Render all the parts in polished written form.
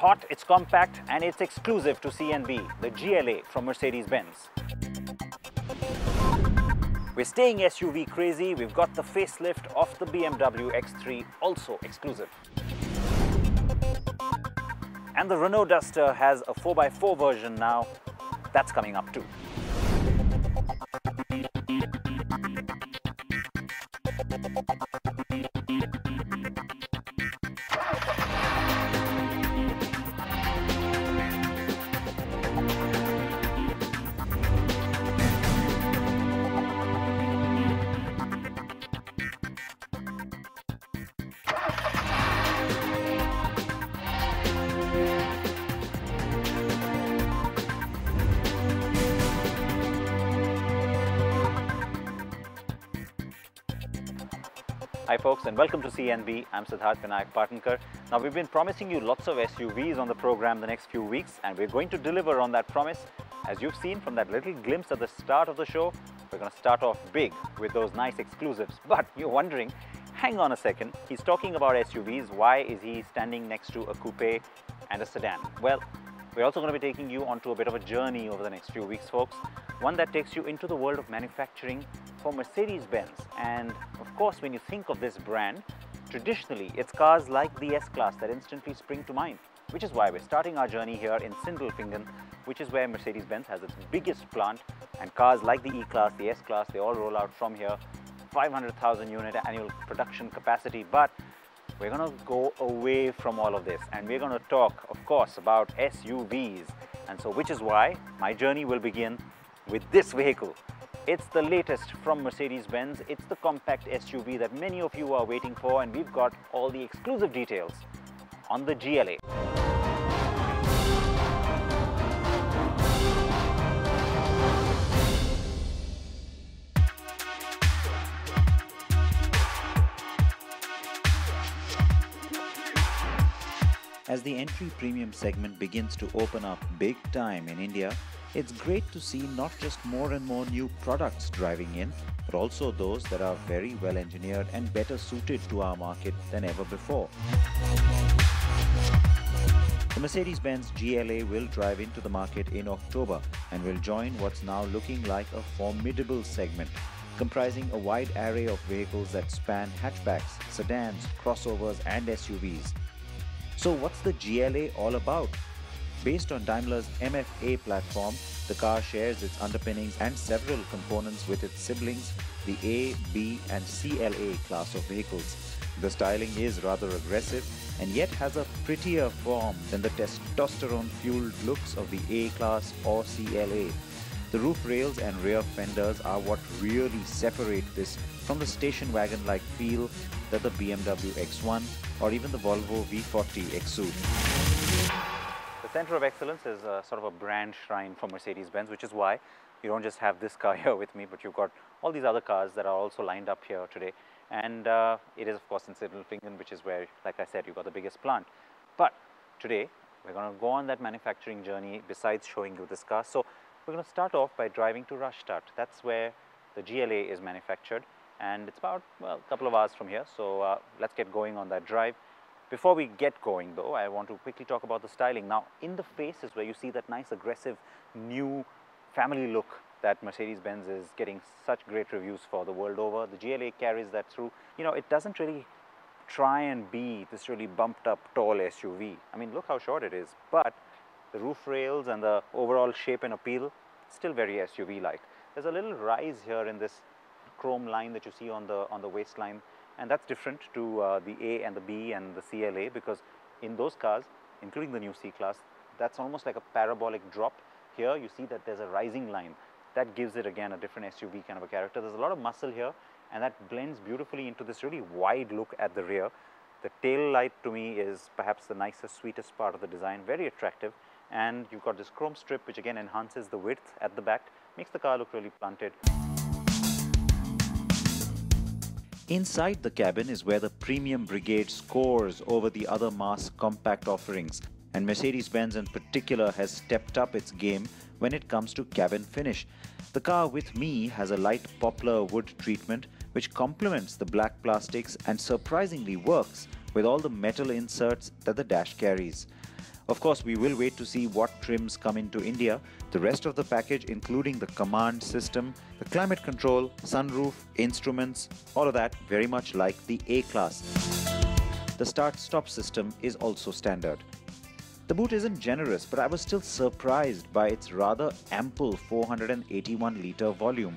hot, it's compact, and it's exclusive to CNB, the GLA from Mercedes-Benz. We're staying SUV crazy. We've got the facelift of the BMW X3, also exclusive. And the Renault Duster has a 4x4 version now. That's coming up too. Hi folks, and welcome to CNB. I'm Siddharth Vinayak Patankar. Now we've been promising you lots of SUVs on the program the next few weeks, and we're going to deliver on that promise. As you've seen from that little glimpse at the start of the show, we're going to start off big with those nice exclusives. But you're wondering, hang on a second, he's talking about SUVs, why is he standing next to a coupe and a sedan? Well, we're also going to be taking you onto a bit of a journey over the next few weeks, folks. One that takes you into the world of manufacturing for Mercedes-Benz. And of course, when you think of this brand, traditionally it's cars like the S-Class that instantly spring to mind, which is why we're starting our journey here in Sindelfingen, which is where Mercedes-Benz has its biggest plant, and cars like the E-Class, the S-Class, they all roll out from here. 500,000 unit annual production capacity, but we're going to go away from all of this and we're going to talk, of course, about SUVs. And so, which is why my journey will begin with this vehicle. It's the latest from Mercedes-Benz. It's the compact SUV that many of you are waiting for, and we've got all the exclusive details on the GLA. As the entry premium segment begins to open up big time in India, it's great to see not just more and more new products driving in, but also those that are very well engineered and better suited to our market than ever before. The Mercedes-Benz GLA will drive into the market in October and will join what's now looking like a formidable segment, comprising a wide array of vehicles that span hatchbacks, sedans, crossovers and SUVs. So what's the GLA all about? Based on Daimler's MFA platform, the car shares its underpinnings and several components with its siblings, the A, B and CLA class of vehicles. The styling is rather aggressive and yet has a prettier form than the testosterone-fueled looks of the A class or CLA. The roof rails and rear fenders are what really separate this from the station wagon-like feel that the BMW X1 or even the Volvo V40 exude. The Center of Excellence is sort of a brand shrine for Mercedes-Benz, which is why you don't just have this car here with me, but you've got all these other cars that are also lined up here today. And it is, of course, in Sindelfingen, which is where, like I said, you've got the biggest plant. But today, we're going to go on that manufacturing journey besides showing you this car. So we're going to start off by driving to Rastatt. That's where the GLA is manufactured. And it's about, well, a couple of hours from here. So let's get going on that drive. Before we get going though, I want to quickly talk about the styling. Now, in the face is where you see that nice aggressive new family look that Mercedes-Benz is getting such great reviews for the world over. The GLA carries that through. You know, it doesn't really try and be this really bumped up tall SUV. I mean, look how short it is, but the roof rails and the overall shape and appeal, still very SUV-like. There's a little rise here in this chrome line that you see on the waistline, and that's different to the A and the B and the CLA, because in those cars, including the new C-Class, that's almost like a parabolic drop. Here you see that there's a rising line. That gives it again a different SUV kind of a character. There's a lot of muscle here, and that blends beautifully into this really wide look at the rear. The tail light to me is perhaps the nicest, sweetest part of the design, very attractive. And you've got this chrome strip which again enhances the width at the back, makes the car look really planted. Inside the cabin is where the premium brigade scores over the other mass compact offerings, and Mercedes-Benz in particular has stepped up its game when it comes to cabin finish. The car with me has a light poplar wood treatment which complements the black plastics and surprisingly works with all the metal inserts that the dash carries. Of course, we will wait to see what trims come into India. The rest of the package, including the command system, the climate control, sunroof, instruments, all of that very much like the A-Class. The start-stop system is also standard. The boot isn't generous, but I was still surprised by its rather ample 481-litre volume.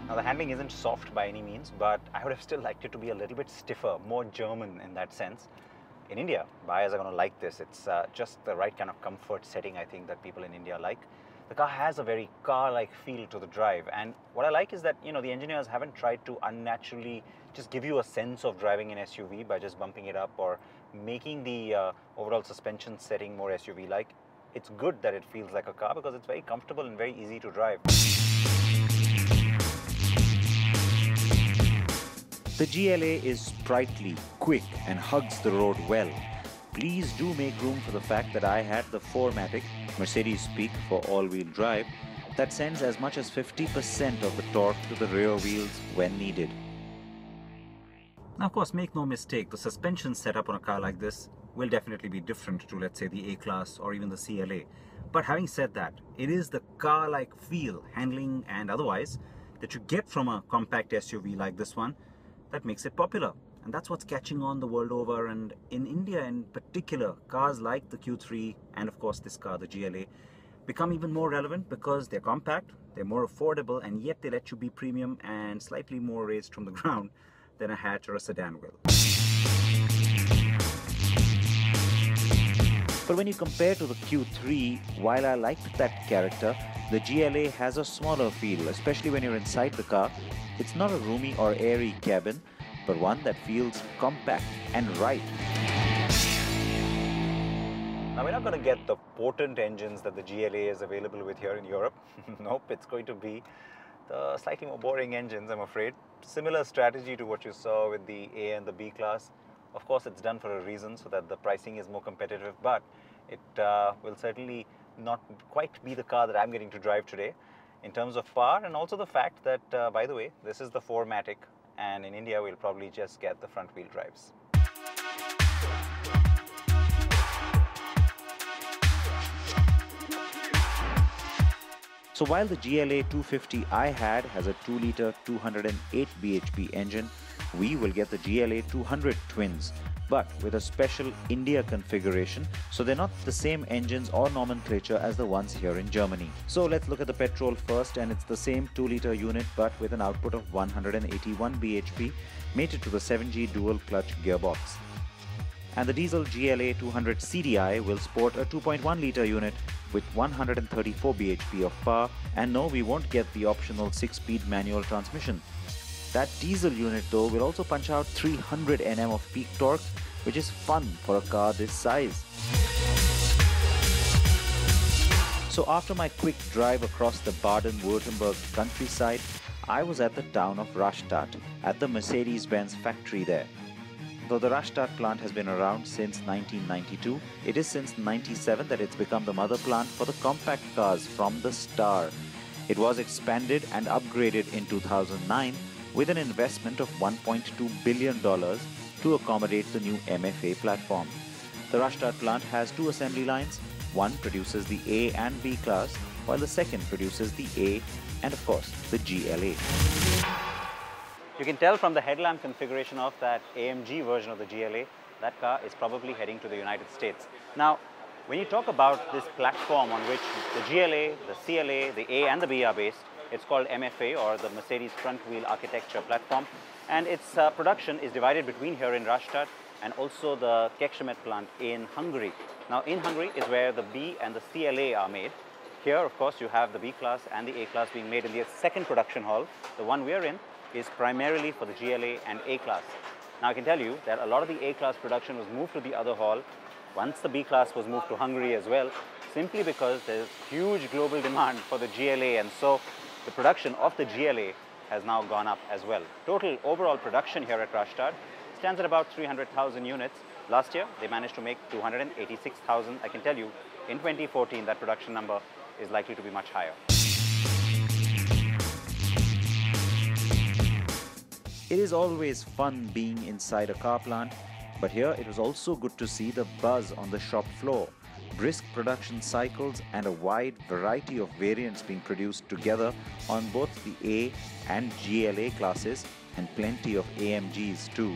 Now, the handling isn't soft by any means, but I would have still liked it to be a little bit stiffer, more German in that sense. In India, buyers are going to like this. It's just the right kind of comfort setting, I think, that people in India like. The car has a very car-like feel to the drive, and what I like is that, you know, the engineers haven't tried to unnaturally just give you a sense of driving an SUV by just bumping it up or making the overall suspension setting more SUV-like. It's good that it feels like a car because it's very comfortable and very easy to drive. The GLA is sprightly, quick, and hugs the road well. Please do make room for the fact that I had the 4MATIC, Mercedes speak for all-wheel drive, that sends as much as 50% of the torque to the rear wheels when needed. Now, of course, make no mistake, the suspension setup on a car like this will definitely be different to, let's say, the A-Class or even the CLA. But having said that, it is the car-like feel, handling and otherwise, that you get from a compact SUV like this one that makes it popular. And that's what's catching on the world over, and in India in particular, cars like the Q3 and of course this car, the GLA, become even more relevant because they're compact, they're more affordable, and yet they let you be premium and slightly more raised from the ground than a hatch or a sedan will. But when you compare to the Q3, while I liked that character, the GLA has a smaller feel, especially when you're inside the car. It's not a roomy or airy cabin, but one that feels compact and right. Now, we're not going to get the potent engines that the GLA is available with here in Europe. Nope, it's going to be the slightly more boring engines, I'm afraid. Similar strategy to what you saw with the A and the B class. Of course, it's done for a reason so that the pricing is more competitive, but it will certainly not quite be the car that I'm getting to drive today in terms of power, and also the fact that, by the way, this is the 4MATIC, and in India we'll probably just get the front wheel drives. So while the GLA 250 I had has a 2-litre 208 bhp engine, we will get the GLA 200 twins, but with a special India configuration, so they're not the same engines or nomenclature as the ones here in Germany. So let's look at the petrol first, and it's the same 2-litre unit but with an output of 181 bhp, mated to the 7G dual clutch gearbox. And the diesel GLA 200 CDI will sport a 2.1-litre unit with 134 bhp of power, and no, we won't get the optional 6-speed manual transmission. That diesel unit though will also punch out 300 Nm of peak torque, which is fun for a car this size. So after my quick drive across the Baden-Württemberg countryside, I was at the town of Rastatt at the Mercedes-Benz factory there. Though the Rastatt plant has been around since 1992, it is since 1997 that it's become the mother plant for the compact cars from the start. It was expanded and upgraded in 2009 with an investment of $1.2 billion to accommodate the new MFA platform. The Rastatt plant has 2 assembly lines. One produces the A and B class, while the second produces the A and of course the GLA. You can tell from the headlamp configuration of that AMG version of the GLA, that car is probably heading to the United States. Now, when you talk about this platform on which the GLA, the CLA, the A and the B are based, it's called MFA, or the Mercedes Front Wheel Architecture Platform, and its production is divided between here in Rastatt and also the Kecskemét plant in Hungary. Now, in Hungary is where the B and the CLA are made. Here, of course, you have the B class and the A class being made in the second production hall. The one we're in is primarily for the GLA and A class. Now, I can tell you that a lot of the A class production was moved to the other hall once the B class was moved to Hungary as well, simply because there's huge global demand for the GLA, and so the production of the GLA has now gone up as well. Total overall production here at Rastatt stands at about 300,000 units. Last year, they managed to make 286,000. I can tell you, in 2014, that production number is likely to be much higher. It is always fun being inside a car plant. But here it was also good to see the buzz on the shop floor, brisk production cycles and a wide variety of variants being produced together on both the A and GLA classes, and plenty of AMGs too.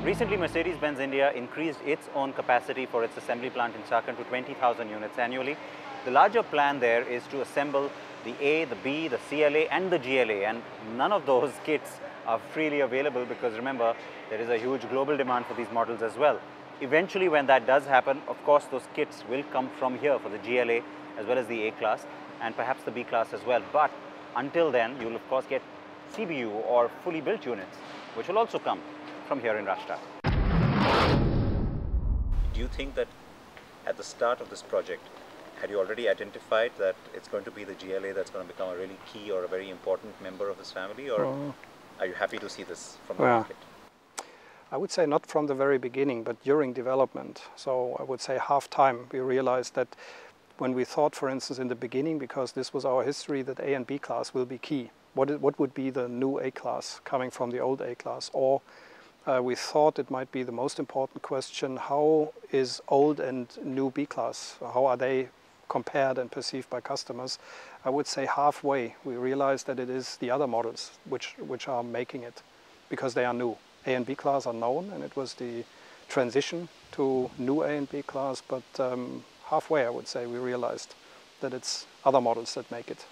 Recently, Mercedes-Benz India increased its own capacity for its assembly plant in Chakan to 20,000 units annually. The larger plan there is to assemble the A, the B, the CLA and the GLA, and none of those kits are freely available because remember, there is a huge global demand for these models as well. Eventually, when that does happen, of course, those kits will come from here for the GLA as well as the A class and perhaps the B class as well. But until then, you will of course get CBU or fully built units, which will also come from here in Rashtra. Do you think that at the start of this project, had you already identified that it's going to be the GLA that's going to become a really key or a very important member of this family, or are you happy to see this from the market? I would say not from the very beginning, but during development. So I would say half time we realized that when we thought, for instance, in the beginning, because this was our history, that A and B class will be key. What would be the new A class coming from the old A class? Or we thought it might be the most important question, how is old and new B class? How are they compared and perceived by customers? I would say halfway we realized that it is the other models which are making it, because they are new. A and B class are known, and it was the transition to new A and B class, but halfway I would say we realized that it's other models that make it.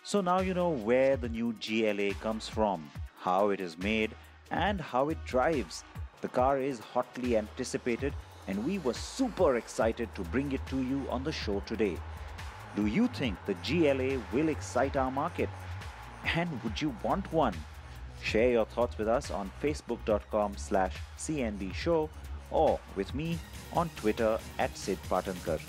So now you know where the new GLA comes from, how it is made and how it drives. The car is hotly anticipated and we were super excited to bring it to you on the show today. Do you think the GLA will excite our market? And would you want one? Share your thoughts with us on facebook.com/CNB show or with me on Twitter @SidPatankar.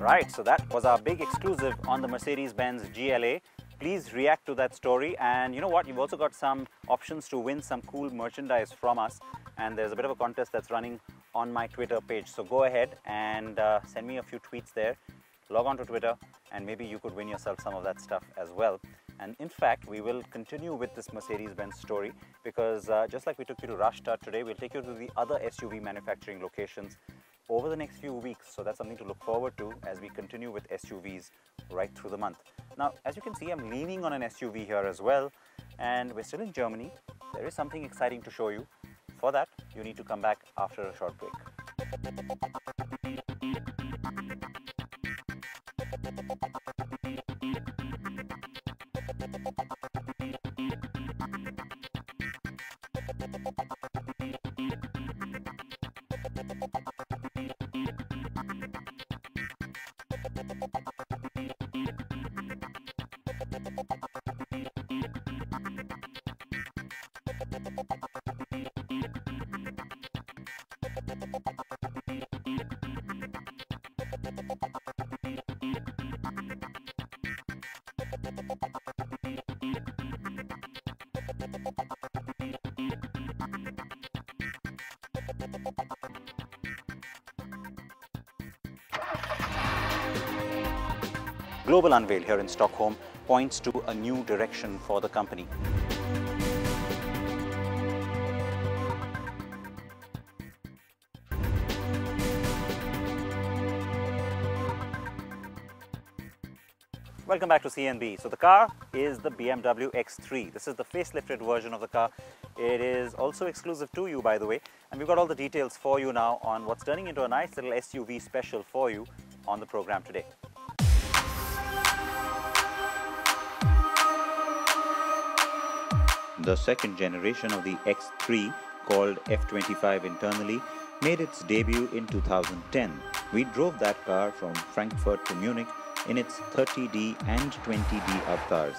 Right, so that was our big exclusive on the Mercedes-Benz GLA. Please react to that story, and you know what, you've also got some options to win some cool merchandise from us, and there's a bit of a contest that's running on my Twitter page. So go ahead and send me a few tweets there, log on to Twitter, and maybe you could win yourself some of that stuff as well. And in fact, we will continue with this Mercedes-Benz story because just like we took you to Rashtra today, we'll take you to the other SUV manufacturing locations over the next few weeks. So that's something to look forward to as we continue with SUVs right through the month. Now, as you can see, I'm leaning on an SUV here as well, and we're still in Germany. There is something exciting to show you. For that, you need to come back after a short break. Global unveil here in Stockholm points to a new direction for the company. Welcome back to CNB. So the car is the BMW X3. This is the facelifted version of the car. It is also exclusive to you, by the way, and we've got all the details for you now on what's turning into a nice little SUV special for you on the program today. The second generation of the X3, called F25 internally, made its debut in 2010. We drove that car from Frankfurt to Munich in its 30D and 20D avatars.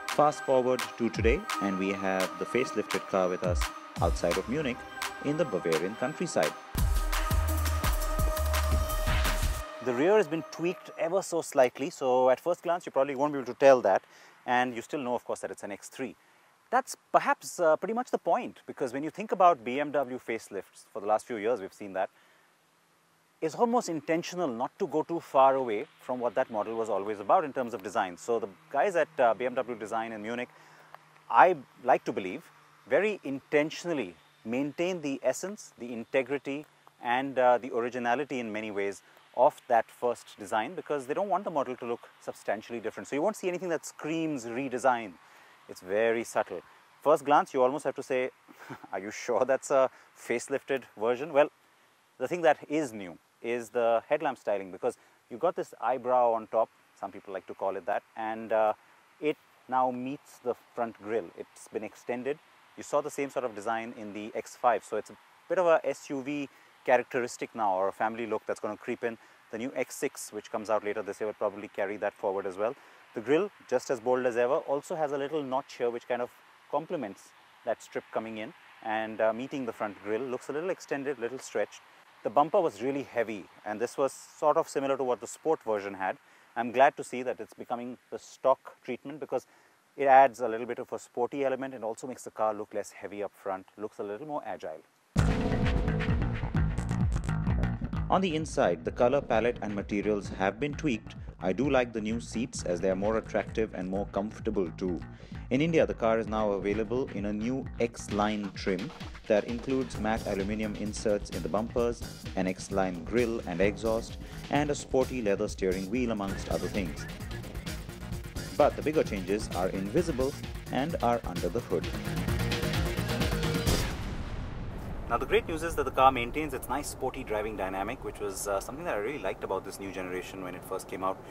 Fast forward to today and we have the facelifted car with us outside of Munich in the Bavarian countryside. The rear has been tweaked ever so slightly, so at first glance you probably won't be able to tell that, and you still know of course that it's an X3. That's perhaps pretty much the point, because when you think about BMW facelifts, for the last few years we've seen that, is almost intentional not to go too far away from what that model was always about in terms of design. So the guys at BMW Design in Munich, I like to believe, very intentionally maintain the essence, the integrity and the originality in many ways of that first design, because they don't want the model to look substantially different. So you won't see anything that screams redesign. It's very subtle. First glance, you almost have to say, are you sure that's a facelifted version? Well, the thing that is new is the headlamp styling, because you've got this eyebrow on top, some people like to call it that, and it now meets the front grille. It's been extended. You saw the same sort of design in the X5, so it's a bit of a SUV characteristic now, or a family look that's going to creep in. The new X6, which comes out later this year, will probably carry that forward as well. The grille, just as bold as ever, also has a little notch here which kind of complements that strip coming in and meeting the front grille. Looks a little extended, little stretched. The bumper was really heavy, and this was sort of similar to what the sport version had. I'm glad to see that it's becoming the stock treatment, because it adds a little bit of a sporty element and also makes the car look less heavy up front, looks a little more agile. On the inside, the color palette and materials have been tweaked. I do like the new seats as they are more attractive and more comfortable too. In India, the car is now available in a new X-Line trim that includes matte aluminium inserts in the bumpers, an X-Line grille and exhaust, and a sporty leather steering wheel amongst other things. But the bigger changes are invisible and are under the hood. Now the great news is that the car maintains its nice sporty driving dynamic, which was something that I really liked about this new generation when it first came out.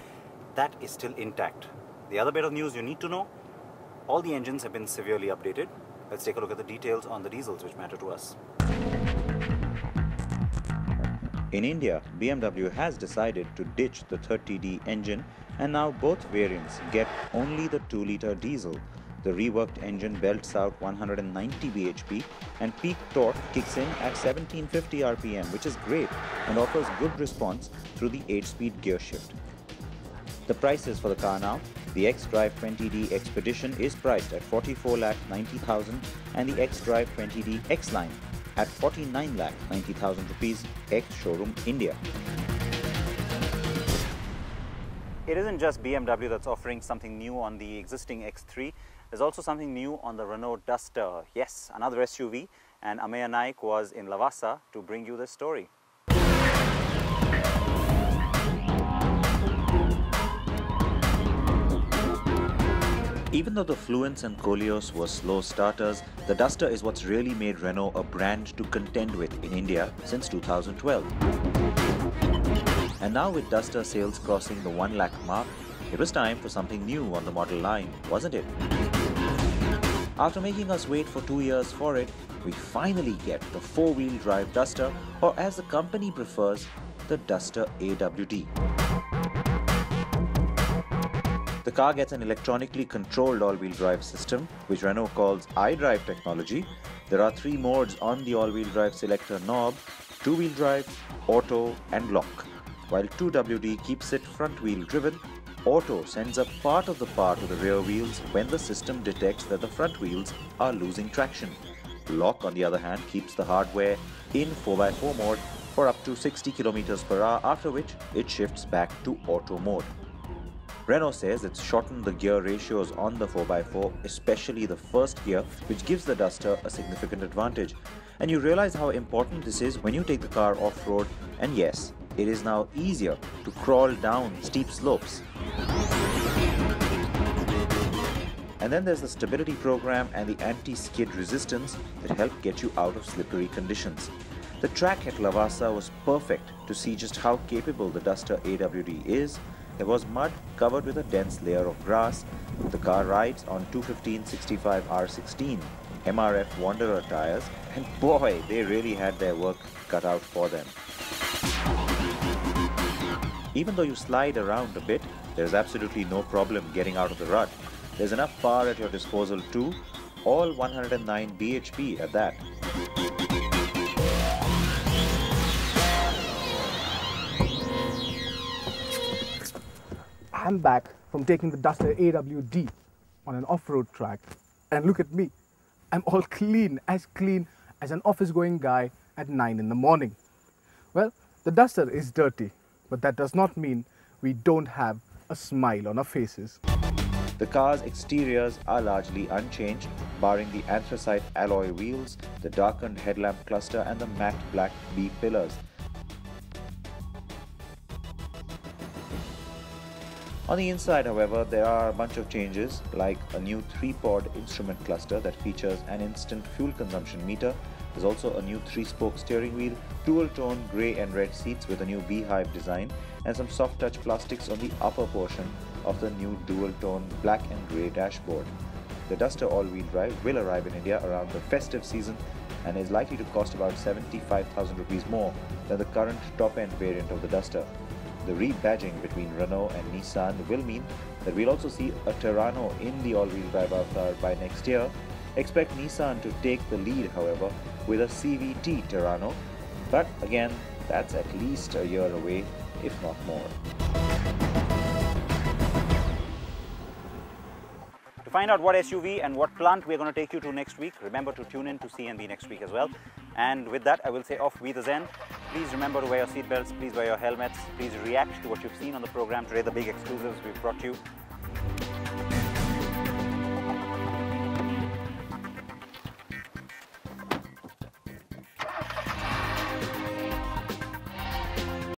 That is still intact. The other bit of news you need to know, all the engines have been severely updated. Let's take a look at the details on the diesels which matter to us. In India, BMW has decided to ditch the 30D engine, and now both variants get only the 2-litre diesel. The reworked engine belts out 190 bhp and peak torque kicks in at 1750 rpm, which is great and offers good response through the 8-speed gear shift. The prices for the car now: the X-Drive 20D Expedition is priced at 44,90,000 and the X-Drive 20D X-Line at 49,90,000 rupees ex-showroom India. It isn't just BMW that's offering something new on the existing X3. There's also something new on the Renault Duster. Yes, another SUV, and Ameya Naik was in Lavasa to bring you this story. Even though the Fluence and Koleos were slow starters, the Duster is what's really made Renault a brand to contend with in India since 2012. And now with Duster sales crossing the 1 lakh mark, it was time for something new on the model line, wasn't it? After making us wait for 2 years for it, we finally get the 4-wheel drive Duster, or as the company prefers, the Duster AWD. The car gets an electronically controlled all-wheel drive system, which Renault calls iDrive technology. There are 3 modes on the all-wheel drive selector knob: 2-wheel drive, auto and lock. While 2WD keeps it front-wheel driven, auto sends up part of the power to the rear wheels when the system detects that the front wheels are losing traction. Lock, on the other hand, keeps the hardware in 4x4 mode for up to 60 km/h, after which it shifts back to auto mode. Renault says it's shortened the gear ratios on the 4x4, especially the first gear, which gives the Duster a significant advantage. And you realize how important this is when you take the car off-road, and yes, it is now easier to crawl down steep slopes. And then there's the stability program and the anti-skid resistance that help get you out of slippery conditions. The track at Lavasa was perfect to see just how capable the Duster AWD is. There was mud covered with a dense layer of grass. The car rides on 215/65 R16 MRF Wanderer tires, and boy, they really had their work cut out for them. Even though you slide around a bit, there's absolutely no problem getting out of the rut. There's enough power at your disposal too, all 109 bhp at that. I'm back from taking the Duster AWD on an off-road track, and look at me. I'm all clean as an office-going guy at 9 in the morning. Well, The Duster is dirty, but that does not mean we don't have a smile on our faces. The car's exteriors are largely unchanged, barring the anthracite alloy wheels, the darkened headlamp cluster and the matte black B-pillars. On the inside, however, there are a bunch of changes, like a new 3-pod instrument cluster that features an instant fuel consumption meter. There's also a new 3-spoke steering wheel, dual-tone grey and red seats with a new beehive design, and some soft-touch plastics on the upper portion of the new dual-tone black and grey dashboard. The Duster all-wheel drive will arrive in India around the festive season and is likely to cost about 75,000 rupees more than the current top-end variant of the Duster. The rebadging between Renault and Nissan will mean that we'll also see a Terrano in the all-wheel drive avatar by next year. Expect Nissan to take the lead, however, with a CVT Terrano, but again, that's at least a year away, if not more. To find out what SUV and what plant we're going to take you to next week, remember to tune in to CNB next week as well. And with that, I will say off we the Zen. Please remember to wear your seatbelts, please wear your helmets, please react to what you've seen on the program today, the big exclusives we've brought you.